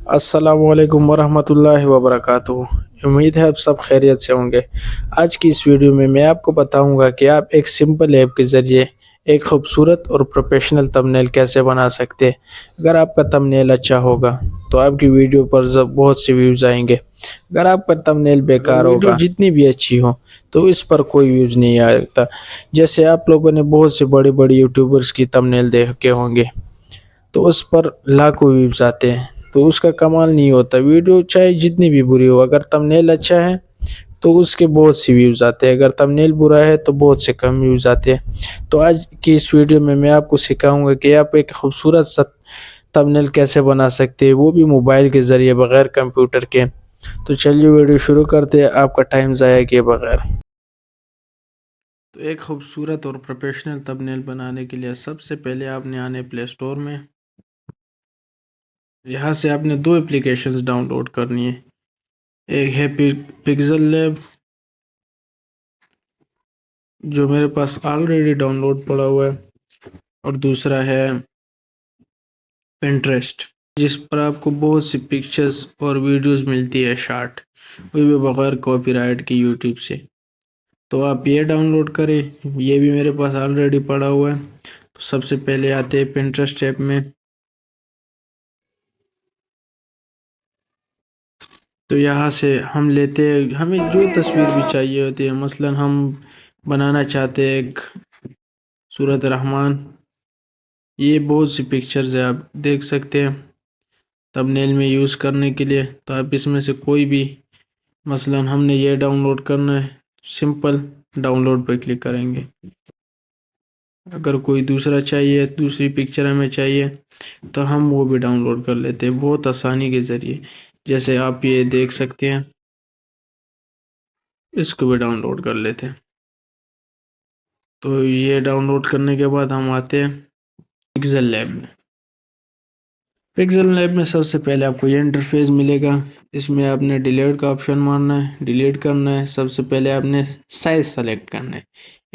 अस्सलामुअलैकुम वरहमतुल्लाहि वबरकातुहू। उम्मीद है आप सब खैरियत से होंगे। आज की इस वीडियो में मैं आपको बताऊंगा कि आप एक सिंपल ऐप के ज़रिए एक खूबसूरत और प्रोफेशनल थंबनेल कैसे बना सकते हैं। अगर आपका थंबनेल अच्छा होगा तो आपकी वीडियो पर बहुत से व्यूज़ आएंगे। अगर आपका थंबनेल बेकार होगा, जितनी भी अच्छी हो, तो इस पर कोई व्यूज़ नहीं आता। जैसे आप लोगों ने बहुत से बड़े बड़े यूट्यूबर्स की थंबनेल देखे होंगे, तो उस पर लाखों व्यूज़ आते हैं, तो उसका कमाल नहीं होता। वीडियो चाहे जितनी भी बुरी हो, अगर थंबनेल अच्छा है तो उसके बहुत से व्यूज़ आते हैं, अगर थंबनेल बुरा है तो बहुत से कम व्यूज़ आते हैं। तो आज की इस वीडियो में मैं आपको सिखाऊंगा कि आप एक खूबसूरत सा थंबनेल कैसे बना सकते हैं, वो भी मोबाइल के ज़रिए, बगैर कंप्यूटर के। तो चलिए वीडियो शुरू करते हैं, आपका टाइम ज़ाया किए बगैर। तो एक खूबसूरत और प्रोफेशनल थंबनेल बनाने के लिए सबसे पहले आपने आने प्ले स्टोर में। यहाँ से आपने दो एप्लीकेशंस डाउनलोड करनी है। एक है पिक्सल लैब, जो मेरे पास ऑलरेडी डाउनलोड पड़ा हुआ है, और दूसरा है पिंटरेस्ट, जिस पर आपको बहुत सी पिक्चर्स और वीडियोस मिलती है शॉर्ट, वो भी बगैर कॉपीराइट की यूट्यूब से। तो आप ये डाउनलोड करें, ये भी मेरे पास ऑलरेडी पड़ा हुआ है। तो सबसे पहले आते हैं पिंटरेस्ट ऐप में। तो यहाँ से हम लेते हैं, हमें जो तस्वीर भी चाहिए होती है। मसलन हम बनाना चाहते हैं एक सूरत रहमान, ये बहुत सी पिक्चर्स है, आप देख सकते हैं थंबनेल में यूज़ करने के लिए। तो आप इसमें से कोई भी, मसलन हमने ये डाउनलोड करना है, सिंपल डाउनलोड पर क्लिक करेंगे। अगर कोई दूसरा चाहिए, दूसरी पिक्चर हमें चाहिए, तो हम वो भी डाउनलोड कर लेते हैं बहुत आसानी के ज़रिए। जैसे आप ये देख सकते हैं, इसको भी डाउनलोड कर लेते हैं। तो ये डाउनलोड करने के बाद हम आते हैं पिक्सल लैब में। पिक्सल लैब में सबसे पहले आपको ये इंटरफेस मिलेगा। इसमें आपने डिलीट का ऑप्शन मारना है, डिलीट करना है। सबसे पहले आपने साइज सेलेक्ट करना है।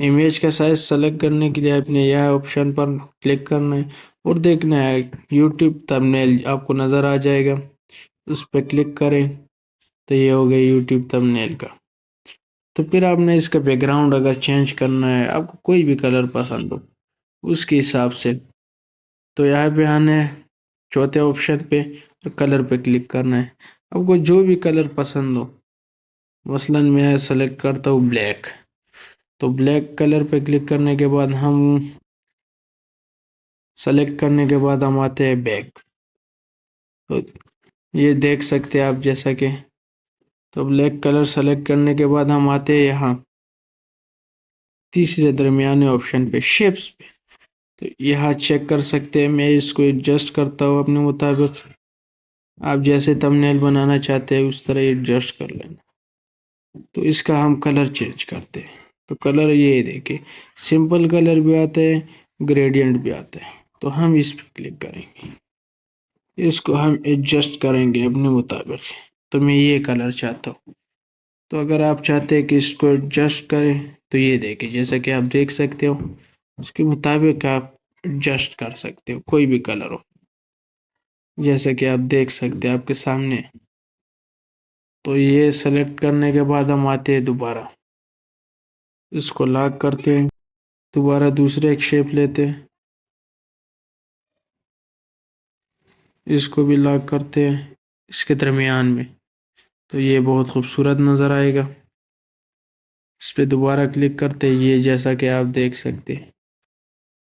इमेज का साइज सेलेक्ट करने के लिए आपने यह ऑप्शन पर क्लिक करना है और देखना है यूट्यूब थंबनेल आपको नज़र आ जाएगा, उस पर क्लिक करें। तो ये हो गया यूट्यूब थंबनेल का। तो फिर आपने इसका बैकग्राउंड अगर चेंज करना है, आपको कोई भी कलर पसंद हो उसके हिसाब से, तो यहाँ पे आना है चौथे ऑप्शन पे और कलर पे क्लिक करना है। आपको जो भी कलर पसंद हो, मसलन मैं सेलेक्ट करता हूँ ब्लैक। तो ब्लैक कलर पे क्लिक करने के बाद हम आते हैं बैक। तो ये देख सकते हैं आप, जैसा कि, तो ब्लैक कलर सेलेक्ट करने के बाद हम आते हैं यहाँ तीसरे दरमियाने ऑप्शन पे, शेप्स पे। तो यहाँ चेक कर सकते हैं, मैं इसको एडजस्ट करता हूँ अपने मुताबिक। आप जैसे थंबनेल बनाना चाहते हैं उस तरह एडजस्ट कर लेना। तो इसका हम कलर चेंज करते हैं। तो कलर ये देखिए, सिंपल कलर भी आते हैं, ग्रेडियंट भी आता है। तो हम इस पर क्लिक करेंगे, इसको हम एडजस्ट करेंगे अपने मुताबिक। तो मैं ये कलर चाहता हूँ। तो अगर आप चाहते हैं कि इसको एडजस्ट करें, तो ये देखिए, जैसा कि आप देख सकते हो, उसके मुताबिक आप एडजस्ट कर सकते हो, कोई भी कलर हो, जैसा कि आप देख सकते हैं आपके सामने। तो ये सेलेक्ट करने के बाद हम आते हैं दोबारा, इसको लॉक करते हैं, दोबारा दूसरे एक शेप लेते हैं, इसको भी लॉक करते हैं इसके दरमियान में। तो ये बहुत खूबसूरत नज़र आएगा। इस पर दोबारा क्लिक करते हैं, ये जैसा कि आप देख सकते हैं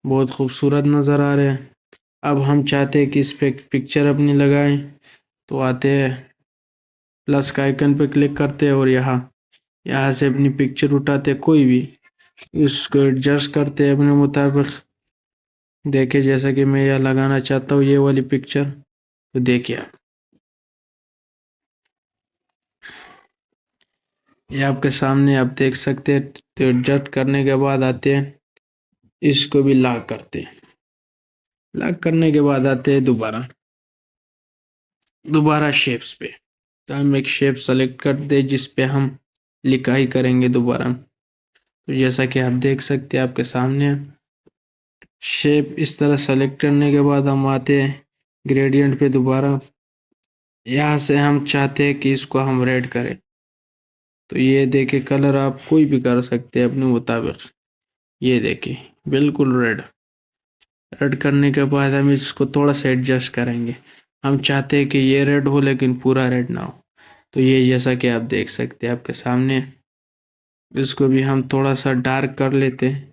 बहुत खूबसूरत नज़र आ रहे हैं। अब हम चाहते हैं कि इस पे पिक्चर अपनी लगाएं, तो आते हैं प्लस का आइकन पे क्लिक करते हैं और यहाँ यहाँ से अपनी पिक्चर उठाते हैं कोई भी, इसको एडजस्ट करते हैं अपने मुताबिक। देखिए, जैसा कि मैं यह लगाना चाहता हूँ ये वाली पिक्चर, तो देखिए आप, ये आपके सामने आप देख सकते हैं। तो एडजस्ट करने के बाद आते हैं, इसको भी लॉक करते हैं। लॉक करने के बाद आते हैं दोबारा शेप्स पे। तो हम एक शेप सेलेक्ट करते हैं जिस पे हम लिखाई करेंगे दोबारा। तो जैसा कि आप देख सकते हैं आपके सामने, शेप इस तरह सेलेक्ट करने के बाद हम आते हैं ग्रेडियंट पे दोबारा। यहाँ से हम चाहते हैं कि इसको हम रेड करें, तो ये देखिए कलर आप कोई भी कर सकते हैं अपने मुताबिक। ये देखिए बिल्कुल रेड। रेड करने के बाद हम इसको थोड़ा सा एडजस्ट करेंगे। हम चाहते हैं कि ये रेड हो लेकिन पूरा रेड ना हो। तो ये जैसा कि आप देख सकते हैं आपके सामने, इसको भी हम थोड़ा सा डार्क कर लेते हैं।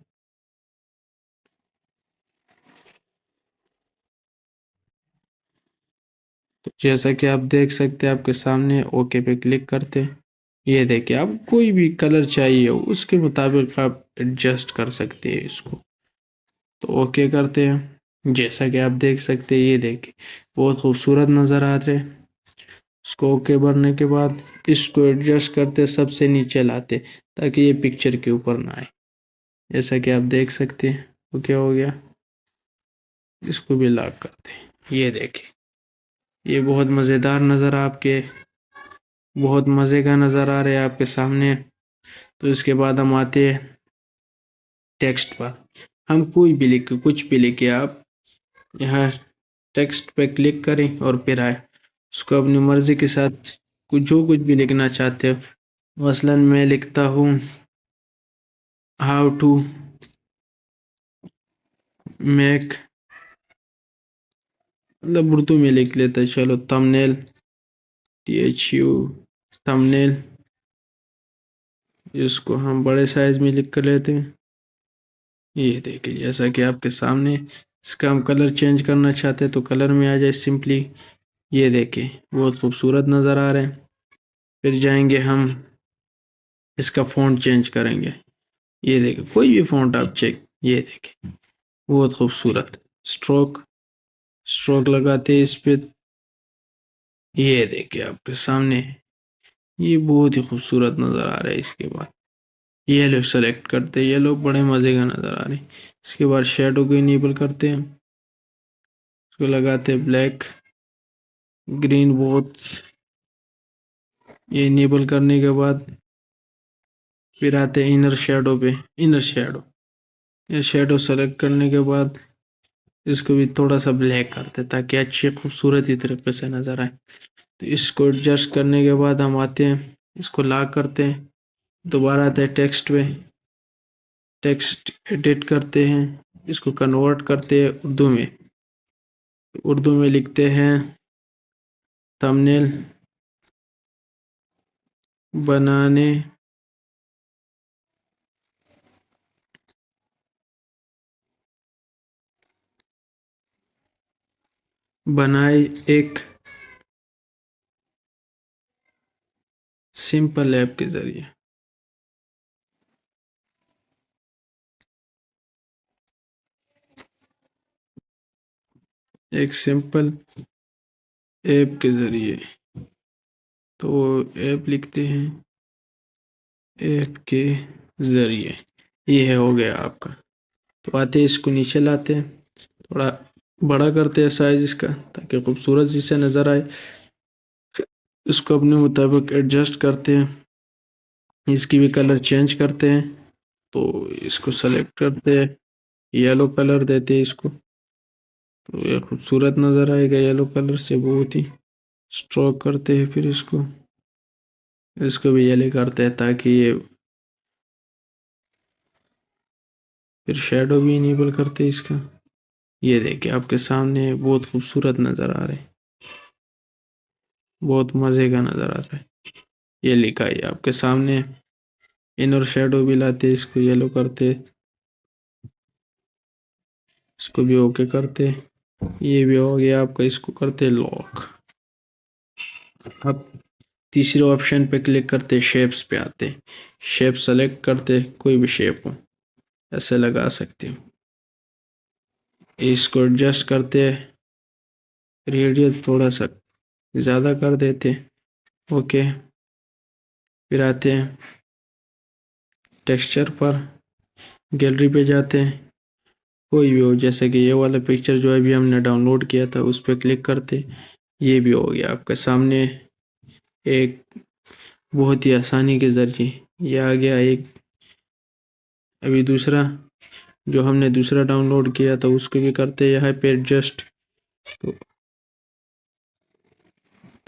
तो जैसा कि आप देख सकते हैं आपके सामने, ओके पे क्लिक करते हैं। ये देखिए आप कोई भी कलर चाहिए हो उसके मुताबिक आप एडजस्ट कर सकते हैं इसको। तो ओके करते हैं। जैसा कि आप देख सकते हैं, ये देखिए बहुत खूबसूरत नज़र आ रहे हैं। इसको ओके भरने के बाद इसको एडजस्ट करते, सबसे नीचे लाते ताकि ये पिक्चर के ऊपर ना आए। जैसा कि आप देख सकते हैं ओके हो गया। इसको भी लॉक करते हैं। ये देखिए ये बहुत मज़ेदार नज़र आपके, बहुत मज़े का नज़र आ रहा है आपके सामने। तो इसके बाद हम आते हैं टेक्स्ट पर। हम कोई भी लिखे, कुछ भी लिखे, आप यहाँ टेक्स्ट पे क्लिक करें और फिर आए उसको अपनी मर्जी के साथ कुछ भी लिखना चाहते हो। मसलन मैं लिखता हूँ हाउ टू मेक, मतलब उर्दू में लिख लेते हैं, चलो थंबनेल, THU थंबनेल। इसको हम बड़े साइज में लिख कर लेते हैं। ये देखिए जैसा कि आपके सामने, इसका हम कलर चेंज करना चाहते हैं तो कलर में आ जाए सिंपली। ये देखिए बहुत खूबसूरत नज़र आ रहे हैं। फिर जाएंगे हम इसका फ़ॉन्ट चेंज करेंगे। ये देखिए कोई भी फ़ॉन्ट आप चेक, ये देखिए बहुत खूबसूरत। स्ट्रोक, स्ट्रोक लगाते हैं इस पे। ये देखिए आपके सामने ये बहुत ही खूबसूरत नज़र आ रहा है। इसके बाद ये लोग सेलेक्ट करते हैं, ये लोग बड़े मज़े का नज़र आ रहे हैं। इसके बाद शेडो को इनेबल करते हैं, इसको लगाते हैं ब्लैक ग्रीन बहुत। ये इनेबल करने के बाद फिर आते हैं इनर शेडो पे। इनर शेडो, ये शेडो सेलेक्ट करने के बाद इसको भी थोड़ा सा ब्लैक करते हैं ताकि अच्छी खूबसूरती तरीके से नज़र आए। तो इसको एडजस्ट करने के बाद हम आते हैं, इसको लॉक करते हैं। दोबारा आते हैं टेक्स्ट पे, टेक्स्ट एडिट करते हैं, इसको कन्वर्ट करते हैं उर्दू में। उर्दू में लिखते हैं थंबनेल बनाने बनाए एक सिंपल ऐप के जरिए। एक सिंपल ऐप के जरिए, तो ऐप लिखते हैं ऐप के जरिए। ये है हो गया आपका। तो आते हैं इसको नीचे लाते हैं, थोड़ा बड़ा करते हैं साइज इसका ताकि खूबसूरत सी से नज़र आए। इसको अपने मुताबिक एडजस्ट करते हैं, इसकी भी कलर चेंज करते हैं। तो इसको सेलेक्ट करते हैं, येलो कलर देते हैं इसको, तो ये खूबसूरत नज़र आएगा येलो कलर से बहुत ही। स्ट्रोक करते हैं, फिर इसको इसको भी येलो करते हैं ताकि ये, फिर शेडो भी इनेबल करते हैं इसका। ये देखिए आपके सामने बहुत खूबसूरत नज़र आ रहे हैं, बहुत मज़े का नज़र आ रहा है। ये लिखा है आपके सामने। इनर शेडो भी लाते, इसको येलो करते, इसको भी ओके करते। ये भी हो गया आपका, इसको करते लॉक। अब तीसरे ऑप्शन पे क्लिक करते, शेप्स पे आते, शेप सेलेक्ट करते, कोई भी शेप हो ऐसे लगा सकते हो। इसको एडजस्ट करते, रेडियस थोड़ा सा ज़्यादा कर देते, ओके। फिर आते हैं टेक्सचर पर, गैलरी पे जाते हैं, कोई भी हो, जैसे कि ये वाला पिक्चर जो अभी हमने डाउनलोड किया था उस पर क्लिक करते। ये भी हो गया आपके सामने एक, बहुत ही आसानी के ज़रिए ये आ गया एक। अभी दूसरा जो हमने दूसरा डाउनलोड किया था उसको भी करते यहाँ पे एडजस्ट। तो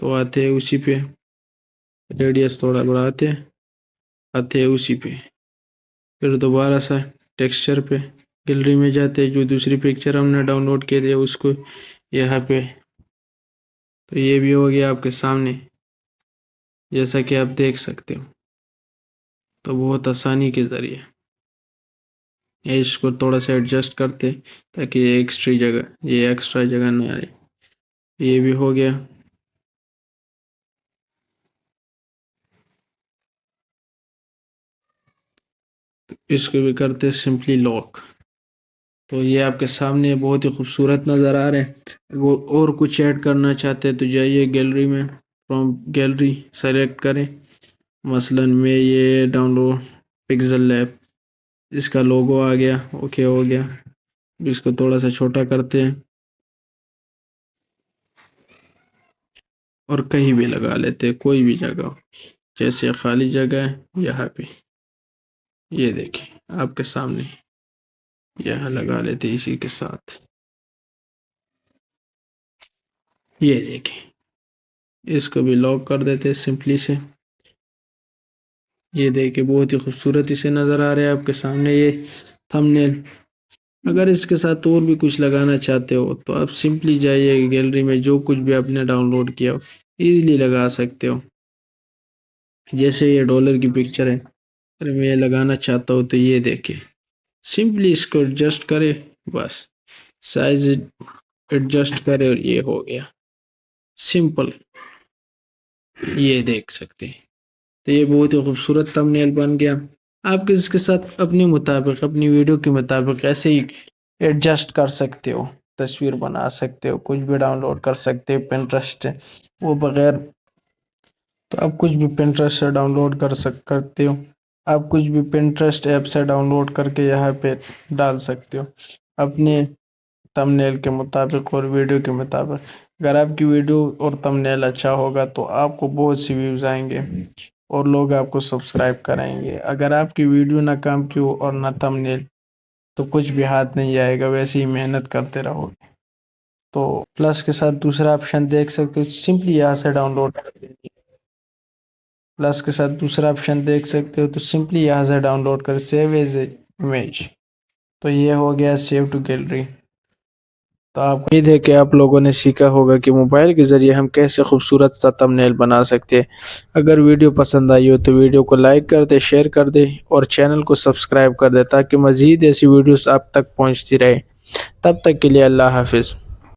تو آتے ہیں اسی پہ، ریڈیس تھوڑا بڑھاتے آتے ہیں اسی پہ، پھر دوبارہ سا ٹیکسچر پہ گیلری میں جاتے جو دوسری پکچر ہم نے ڈاؤن لوڈ کیے تھے اس کو یہاں پہ، تو یہ بھی ہو گیا آپ کے سامنے جیسا کہ آپ دیکھ سکتے ہو۔ تو بہت آسانی کے ذریعے اس کو تھوڑا سا ایڈجسٹ کرتے تاکہ یہ ایکسٹرا جگہ نہ آئے، یہ بھی ہو گیا۔ تو اس کو بھی کرتے سمپلی لاک، تو یہ آپ کے سامنے بہت ہی خوبصورت نظر آ رہے ہیں۔ وہ اور کچھ ایڈ کرنا چاہتے ہیں تو جائیے گیلری میں، فرام گیلری سلیکٹ کریں، مثلا میں یہ ڈاؤن لوڈ پکسل لیب، اس کا لوگو آ گیا، اوکے ہو گیا، اس کو تھوڑا سا چھوٹا کرتے ہیں اور کہیں بھی لگا لیتے ہیں، کوئی بھی جگہ جیسے خالی جگہ ہے یہاں پہ، یہ دیکھیں آپ کے سامنے یہاں لگا لیتے اسی کے ساتھ، یہ دیکھیں اس کو بھی لاک کر دیتے سمپلی سے، یہ دیکھیں بہت ہی خوبصورتی سے نظر آ رہا ہے آپ کے سامنے یہ تھمبنیل۔ اگر اس کے ساتھ اور بھی کچھ لگانا چاہتے ہو تو آپ سمپلی جائیے گیلری میں، جو کچھ بھی آپ نے ڈاؤن لوڈ کیا ہو ایزیلی لگا سکتے ہو، جیسے یہ ڈالر کی پکچر ہے، اگر میں یہ لگانا چاہتا ہوں تو یہ دیکھیں سمپلی اس کو ایڈجسٹ کرے، بس سائز ایڈجسٹ کرے اور یہ ہو گیا سمپل، یہ دیکھ سکتے ہیں۔ تو یہ بہت ہی خوبصورت تھمبنیل بن گیا، آپ اس کے ساتھ اپنے مطابق اپنی ویڈیو کے مطابق ایسے ہی ایڈجسٹ کر سکتے ہو، تصویر بنا سکتے ہو، کچھ بھی ڈاؤن لوڈ کر سکتے ہو، پنٹرسٹ وہ بغیر تو آپ کچھ بھی پنٹرسٹ سے ڈاؤن لوڈ کرتے ہو، آپ کچھ بھی پنٹرسٹ ایپ سے ڈاؤن لوڈ کر کے یہاں پہ ڈال سکتے ہو اپنے تھمبنیل کے مطابق اور ویڈیو کے مطابق۔ اگر آپ کی ویڈیو اور تھمبنیل اچھا ہوگا تو آپ کو بہت سی ویوز آئیں گے اور لوگ آپ کو سبسکرائب کرائیں گے، اگر آپ کی ویڈیو نہ کام کی ہو اور نہ تھمبنیل تو کچھ بھی ہاتھ نہیں آئے گا، ویسے ہی محنت کرتے رہو گے۔ تو پلس کے ساتھ دوسرا آپشن دیکھ سکتے ہو، سمپلی یہاں سے ڈاؤن لوڈ کر دیجیے، پلس کے ساتھ دوسرا آپشن دیکھ سکتے ہو تو سمپلی یہاں سے ڈاؤن لوڈ کر سیو ایز اے امیج، تو یہ ہو گیا سیو ٹو گیلری۔ تو آپ کو امید ہے کہ آپ لوگوں نے سیکھا ہوگا کہ موبائل کے ذریعے ہم کیسے خوبصورت سا تھمبنیل بنا سکتے ہیں۔ اگر ویڈیو پسند آئی ہو تو ویڈیو کو لائک کر دے، شیئر کر دے اور چینل کو سبسکرائب کر دے تاکہ مزید ایسی ویڈیوز آپ تک پہنچتی رہے۔ تب تک کے لیے اللہ حافظ۔